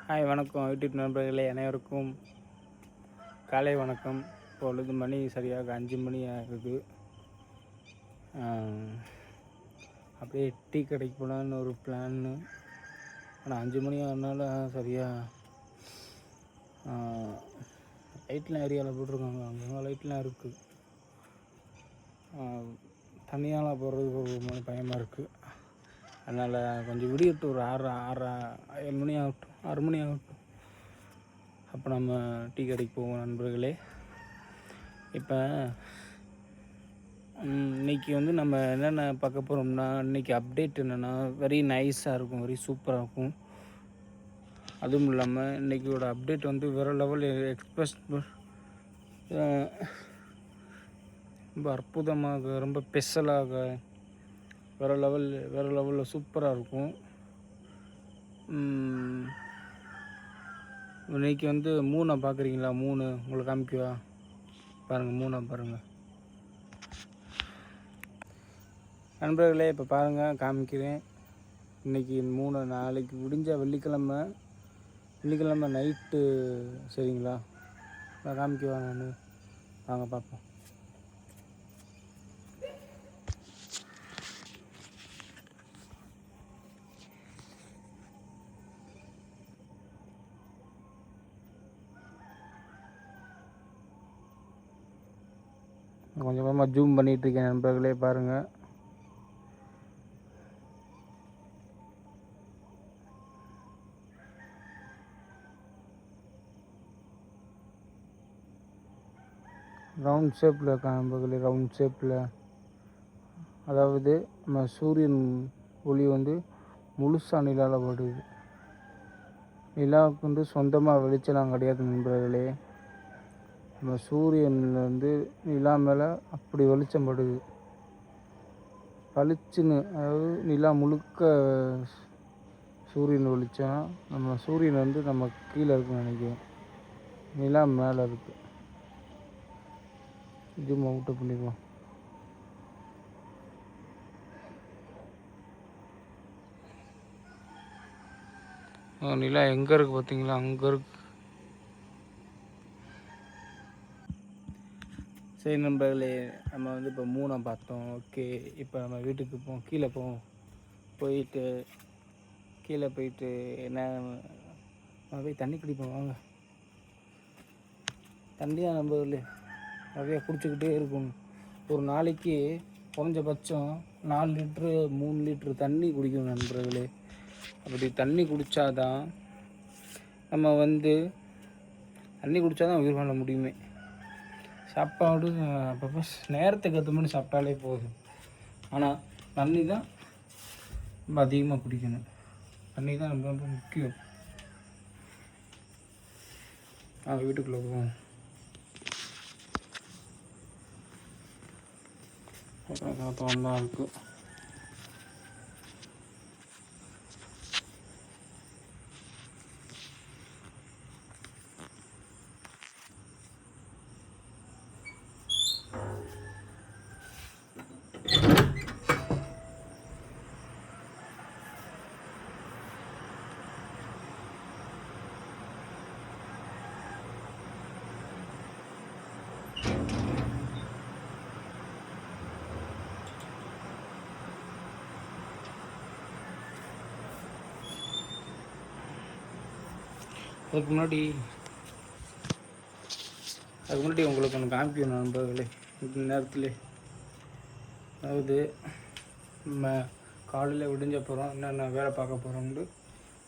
Hi வணக்கம் YouTube நண்பர்களே அனைவருக்கும் காலை வணக்கம். இப்பொழுது மணி சரியாக 5 மணி ஆகுது. அப்படியே டீ கடைக்கு போகலான்னு ஒரு பிளான்னு. ஆனால் 5 மணி ஆனால சரியாக லைட்லாம் ஏரியாவில் போட்டிருக்காங்க. அங்கங்கே லைட்லாம் இருக்குது. தனியால் போகிறதுக்கு ஒரு மணி பயமாக இருக்குது. அதனால் கொஞ்சம் விடியட்டு, ஒரு 6 மணி ஆகட்டும், 6 மணி ஆகட்டும். அப்போ நம்ம டீ கடைக்கு போவோம் நண்பர்களே. இப்போ இன்றைக்கி நம்ம என்னென்ன பார்க்க போகிறோம்னா, இன்றைக்கி அப்டேட் என்னென்னா வெரி நைஸாக இருக்கும், வெரி சூப்பராக இருக்கும். அதுவும் இல்லாமல் இன்றைக்கியோட அப்டேட் வேறு லெவல் ரொம்ப அற்புதமாக, ரொம்ப ஸ்பெஷலாக, வேறு லெவலில் சூப்பராக இருக்கும். இன்றைக்கி மூணை பார்க்குறீங்களா? உங்களுக்கு காமிக்குவா பாருங்கள், மூணை பாருங்கள் நண்பர்களே. இப்போ பாருங்கள், காமிக்கிறேன். இன்றைக்கி நாளைக்கு முடிஞ்ச வெள்ளிக்கிழமை நைட்டு, சரிங்களா? நான் காமிக்குவா, நான் வாங்க பார்ப்போம். கொஞ்சம் கொஞ்சமாக ஜூம் பண்ணிகிட்ருக்கேன் நண்பர்களே, பாருங்கள். ரவுண்ட் ஷேப்பில் நண்பர்களே, ரவுண்ட் ஷேப்பில். அதாவது நம்ம சூரியன் ஒளி முழுசாக நிலாவில் படுது. நிலாவுக்கு சொந்தமாக வெளிச்சலாம் கிடையாது நண்பர்களே. நம்ம சூரியனில் நிலா மேலே அப்படி வெளிச்சம் படுது, பளிச்சுன்னு. அதாவது நிலா முழுக்க சூரியன் வெளிச்சம். நம்ம சூரியன் நம்ம கீழே இருக்குன்னு நினைக்கிறேன், நிலா மேலே இருக்குது. ஜூம் அவுட் பண்ணிக்குவோம். நிலா எங்கே இருக்குது பார்த்தீங்களா? அங்கே இருக்கு. சரி நண்பர்களே, நம்ம இப்போ மூணை பார்த்தோம். ஓகே, இப்போ நம்ம வீட்டுக்கு போவோம். கீழே போவோம். கீழே போயிட்டு என்ன போய் தண்ணி குடிப்போம். வாங்க, தண்ணியாக நண்பர்களே நிறையா குடிச்சிக்கிட்டே இருக்கணும். ஒரு நாளைக்கு குறைஞ்சபட்சம் 4 லிட்ரு 3 லிட்ரு தண்ணி குடிக்கணும் நண்பர்களே. அப்படி தண்ணி குடித்தாதான் நம்ம தண்ணி குடித்தாதான் உயிர் வாழ முடியுமே. சாப்பாடு அப்பப்போ நேரத்துக்கு ஏற்ற மாதிரி சாப்பிட்டாலே போதும். ஆனால் தண்ணி தான் ரொம்ப அதிகமாக குடிக்கணும். தண்ணி தான் ரொம்ப ரொம்ப முக்கியம். வீட்டுக்குள்ளே போவோம். காற்று தான் இருக்குது. அதுக்கு முன்னாடி உங்களுக்கு ஒன்று காமிக்கணும் நண்பர்களே. இந்த நேரத்தில் அதாவது நம்ம காலையில் விடிஞ்ச போகிறோம், என்னென்ன வேலை பார்க்க போகிறோம்னு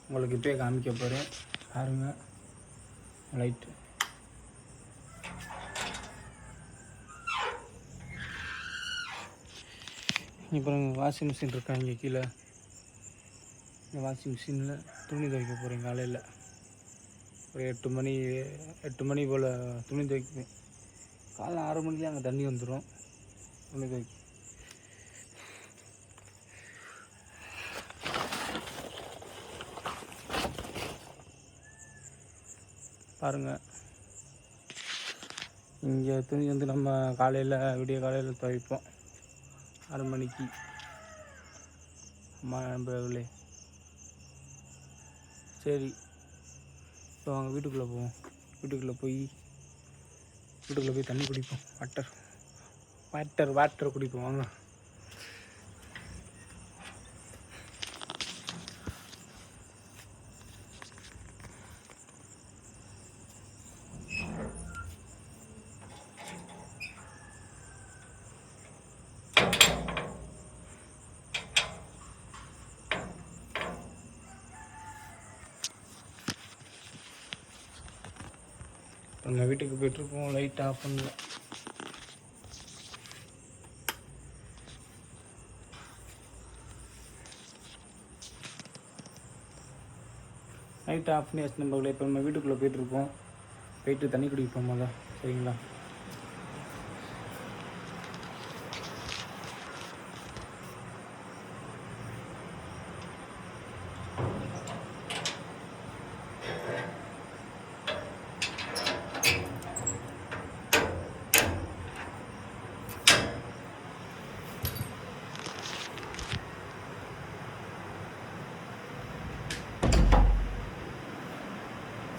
உங்களுக்கு இப்போயே காமிக்க போகிறேன். பாருங்க, லைட்டு இப்போ வாஷிங் மிஷின் இருக்கா இங்கே கீழே. இந்த வாஷிங் மிஷினில் துணி துவைக்க போகிறேன். காலையில் ஒரு 8 மணி போல் துணி துவைக்குவேன். காலைல 6 மணிக்கு அங்கே தண்ணி வந்துடும் துணி துவைக்க. பாருங்கள், இங்கே துணி நம்ம விடிய காலையில் துவைப்போம் 6 மணிக்கு. நண்பர்களே, சரி ஸோ வாங்க வீட்டுக்குள்ளே போவோம். வீட்டுக்குள்ளே போய் தண்ணி குடிப்போம். வாட்டர் குடிப்போம் வாங்க. எங்கள் வீட்டுக்கு போய்ட்டுருக்கோம். லைட் ஆஃப் பண்ணல. லைட் ஆஃப் பண்ணி வச்சு நம்பளே. இப்போ நம்ம வீட்டுக்குள்ளே போய்ட்டுருக்கோம். போயிட்டு தண்ணி குடிப்போம் போல. சரிங்களா?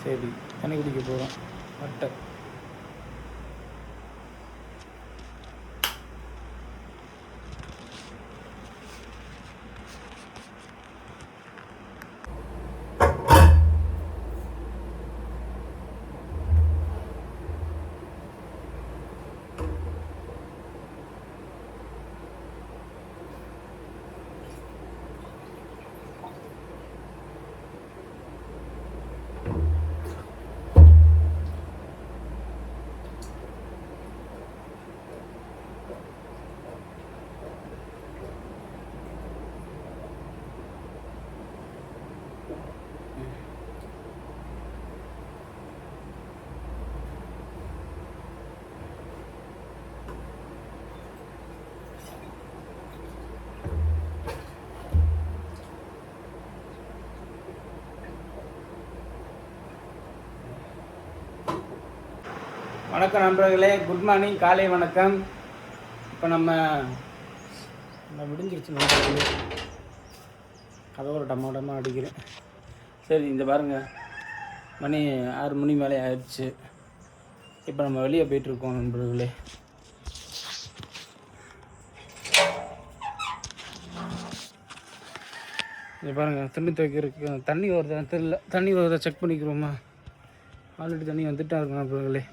சரி, தண்ணி குடிக்க போகிறோம். வாட்டர். வணக்கம் நண்பர்களே, குட் மார்னிங், காலை வணக்கம். இப்போ நம்ம விடிஞ்சிருச்சு நண்பர்களே. கதவை ஒரு டம்மா அடிக்கிறேன். சரி, இந்த பாருங்கள், மணி 6 மணி மேலே ஆயிடுச்சு. இப்போ நம்ம வெளியே போயிட்டுருக்கோம் நண்பர்களே. இங்கே பாருங்கள், துணி துவைக்கிறதுக்கு தண்ணி வருதா தெரியல. தண்ணி வருதா செக் பண்ணிக்கிறோமா? ஆல்ரெடி தண்ணி வந்துட்டா இருக்கும் நண்பர்களே.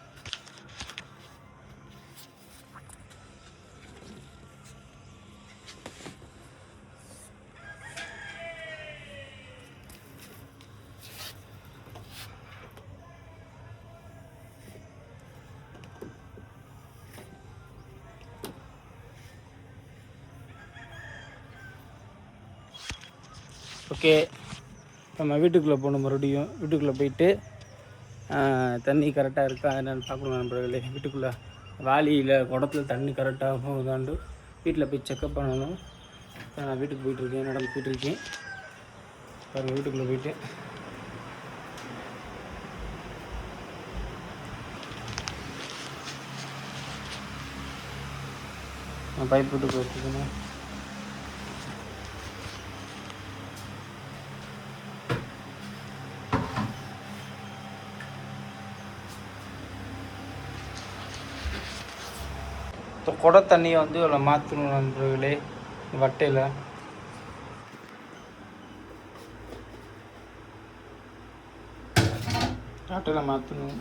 ஓகே, நம்ம வீட்டுக்குள்ளே போகணும். மறுபடியும் வீட்டுக்குள்ளே போயிட்டு தண்ணி கரெக்டாக இருக்கா என்னென்னு பார்க்கணும் நண்பர்களே. வீட்டுக்குள்ளே வாளியில் குடத்துல தண்ணி கரெக்டாக போகுதாண்டு வீட்டில் போய் செக்கப் பண்ணணும். நான் வீட்டுக்கு போயிட்டுருக்கேன், நடந்து போயிட்டுருக்கேன். பாருங்கள், வீட்டுக்குள்ளே போயிட்டு நான் பைப் விட்டு போயிட்டுருக்கேன். குட தண்ணியை வந்து இவ்வளோ மாற்றணும் நண்பர்களே. வட்டையில் மாற்றணும்.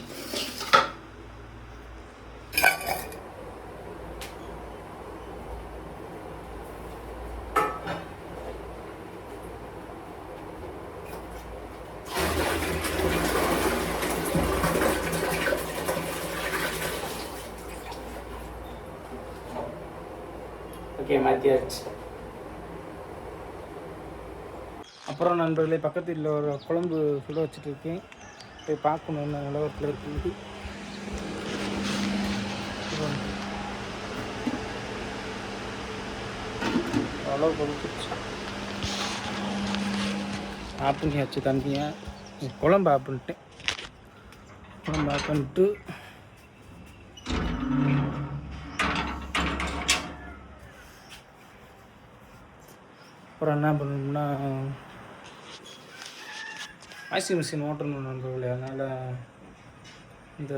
ஓகே, மாற்றியாச்சு. அப்புறம் நண்பர்களே, பக்கத்தில் ஒரு குழம்பு சுட வச்சுட்டு இருக்கேன். போய் பார்க்கணும் என்ன நிலவரத்தில் இருக்குது. அவ்வளோ கொதிச்சிருச்சு. ஆஃப் பண்ணியாச்சு தண்ணியை. குழம்பு ஆஃப் பண்ணிட்டேன். குழம்பு ஆஃப் பண்ணிட்டு அப்புறம் என்ன பண்ணணும்னா வாஷிங் மிஷின் ஓட்டணும் நண்பர்களே. அதனால் இந்த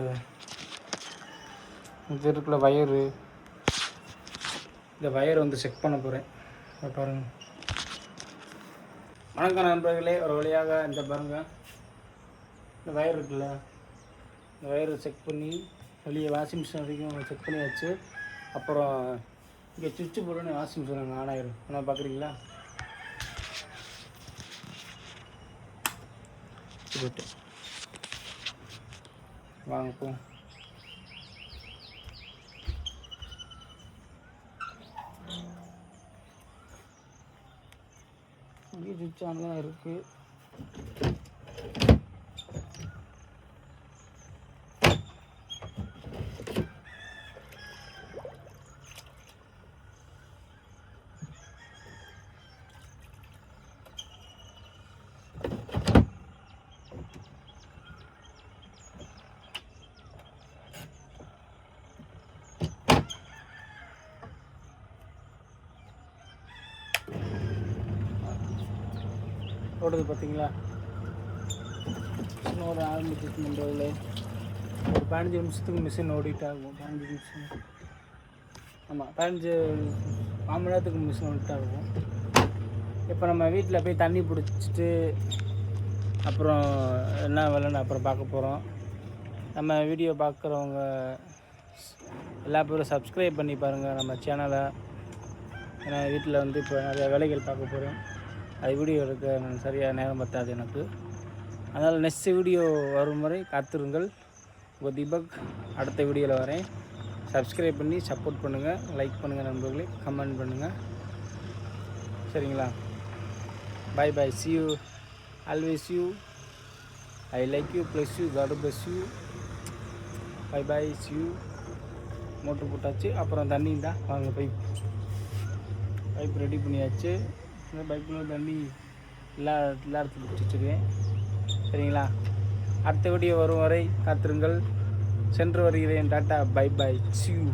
இது இருக்கிற வயரு, இந்த வயரை வந்து செக் பண்ண போகிறேன். பாருங்கள். வணக்கம் நண்பர்களே. ஒரு வழியாக இந்த பாருங்கள், இந்த வயர் இருக்குல்ல, இந்த வயரை செக் பண்ணி வெளியே வாஷிங் மிஷின் வரைக்கும் செக் பண்ணியாச்சு. அப்புறம் இங்கே சுவிட்சு போடணும், வாஷிங் மிஷின் அங்கே ஆன் ஆயிரும். என்ன பார்க்குறீங்களா? போட்டு வாங்க போ. இங்கே சுவிட்ச் ஆன் தான் இருக்குது. ஓடுது பார்த்தீங்களா? மிஷின் ஓட ஆரம்பிச்சிட்டு நண்பர்களே. ஒரு 15 நிமிஷத்துக்கு மிஷின் ஓடிட்டு ஆகும். 15 நிமிஷம், ஆமாம் 15 மணி நேரத்துக்கு மிஷின் ஓடிட்டு ஆகும். இப்போ நம்ம வீட்டில் போய் தண்ணி பிடிச்சிட்டு அப்புறம் என்ன வேலைன்னு அப்புறம் பார்க்க போகிறோம். நம்ம வீடியோ பார்க்குறவங்க எல்லா பேரும் சப்ஸ்கிரைப் பண்ணி பாருங்கள் நம்ம சேனலை. ஏன்னா வீட்டில் வந்து இப்போ நிறையா வேலைகள் பார்க்க போகிறேன். அது வீடியோ எடுக்க நான் சரியாக நேரம் பத்தாது எனக்கு. அதனால் நெக்ஸ்ட் வீடியோ வரும் வரை காத்திருங்கள். உங்கள் தீபக் அடுத்த வீடியோவில் வரேன். சப்ஸ்கிரைப் பண்ணி சப்போர்ட் பண்ணுங்கள், லைக் பண்ணுங்கள் நண்பர்களே, கமெண்ட் பண்ணுங்கள். சரிங்களா? பாய் பாய், see you, always you, I like you, bless you, God bless you. Bye bye, see you. Motor போட்டாச்சு. அப்புறம் தண்ணி தான் வாங்க, பைப் ரெடி பண்ணியாச்சு. இந்த பைப்பில் தண்ணி எல்லா இடத்துலையும் பிடிச்சிருக்கேன். சரிங்களா? அடுத்த வீடியோ வரும் வரை காத்திருங்கள். சென்று வருகிறேன். Tata, bye bye, see you.